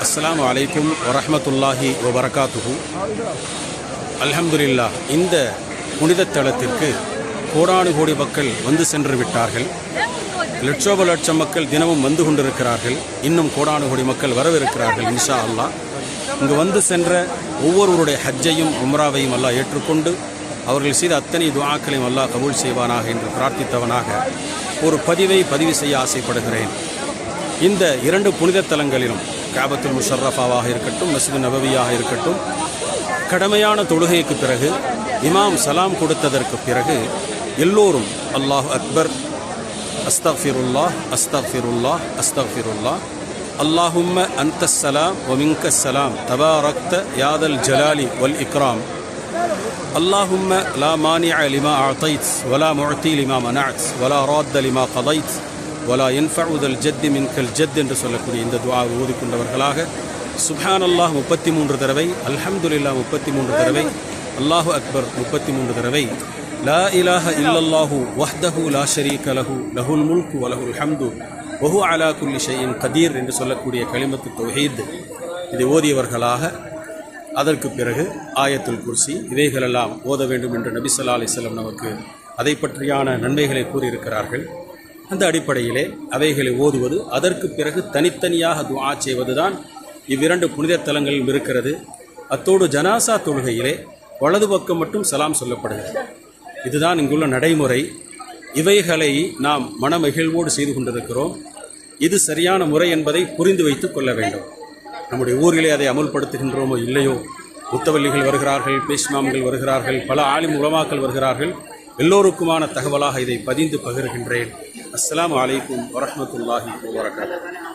அஸ்ஸலாமு அலைக்கும் வரஹ்மத்துல்லாஹி வபரகாத்துஹு. அல்ஹம்துலில்லாஹ், இந்த புனித தலத்திற்கு கோடானு கோடி மக்கள் வந்து சென்று விட்டார்கள். லட்சோப லட்சம் மக்கள் தினமும் வந்து கொண்டிருக்கிறார்கள். இன்னும் கோடானு கோடி மக்கள் வரவிருக்கிறார்கள் இன்ஷா அல்லாஹ். இங்கு வந்து சென்ற ஒவ்வொருவருடைய ஹஜ்ஜையும் உம்ராவையும் அல்லாஹ் ஏற்றுக்கொண்டு அவர்கள் செய்த அத்தனை துஆக்களையும் அல்லாஹ் கபூல் செய்வானாக என்று பிரார்த்தித்தவனாக ஒரு பதிவு செய்ய ஆசைப்படுகிறேன். இந்த இரண்டு புனித தலங்களிலும் காபத்துல் முஷர்ரஃபாவாக இருக்கட்டும், மஸ்ஜிது நபவியாக இருக்கட்டும், கடமையான தொழுகைக்கு பிறகு இமாம் சலாம் கொடுத்ததற்கு பிறகு எல்லோரும் அல்லாஹ் அக்பர், அஸ்தக்ஃபிருல்லாஹ் அஸ்தக்ஃபிருல்லாஹ் அஸ்தக்ஃபிருல்லாஹ், அல்லாஹும்ம அன்தஸ் ஸலாம் வ மின்கஸ் ஸலாம் தபாரக்த யாதல் ஜலாலி வல் இக்ராம், அல்லாஹும்ம லா மானிஅ லிமா அஅதைத் வலா முஅதி லிமா மனஅத் வலா ராத்த லிமா கதைத் வலா யன்ஃபஉதல் ஜத்தி மின்கல் ஜத் என்று சொல்லக்கூடிய இந்த துஆவை ஓதிக்கொண்டவர்களாக சுப்ஹானல்லாஹ் 33 தடவை, அல்ஹம்துலில்லாஹ் 33 தடவை, அல்லாஹு அக்பர் 33 தடவை, லா இலாஹ இல்லல்லாஹு வஹ்தஹு லா ஷரீக லஹு லஹுல் முல்கு வ லஹுல் ஹம்து வ ஹுவ அலா குல்லி ஷைஇன் கதீர் என்று சொல்லக்கூடிய கலிமத்து தௌஹீத் இதை ஓதியவர்களாக அதற்கு பிறகு ஆயத்துல் குர்சி இவைகளெல்லாம் ஓத வேண்டும் என்று நபி ஸல்லல்லாஹு அலைஹி வஸல்லம் நமக்கு அதை பற்றியான நன்மைகளை கூறியிருக்கிறார்கள். அந்த அடிப்படையிலே அவைகளை ஓதுவது, அதற்கு பிறகு தனித்தனியாக துஆ செய்வதுதான் இவ்விரண்டு புனித தலங்களிலும் இருக்கிறது. அத்தோடு ஜனாசா தொழுகையிலே வலது பக்கம் மட்டும் சலாம் சொல்லப்படுகிறது. இதுதான் இங்குள்ள நடைமுறை. இவைகளை நாம் மனமகிழ்வோடு செய்து கொண்டிருக்கிறோம். இது சரியான முறை என்பதை புரிந்து வைத்து கொள்ள வேண்டும். நம்முடைய ஊரிலே அதை அமுல்படுத்துகின்றோமோ இல்லையோ, முத்தவல்லிகள் வருகிறார்கள், பேஷ்மாம்கள் வருகிறார்கள், பல ஆலிம் உலமாக்கள் வருகிறார்கள். எல்லோருக்குமான தகவலாக இதை பதிந்து பகிர்கின்றேன். அஸ்ஸலாமு அலைக்கும் வரஹ்மத்துல்லாஹி வபரகாத்துஹு.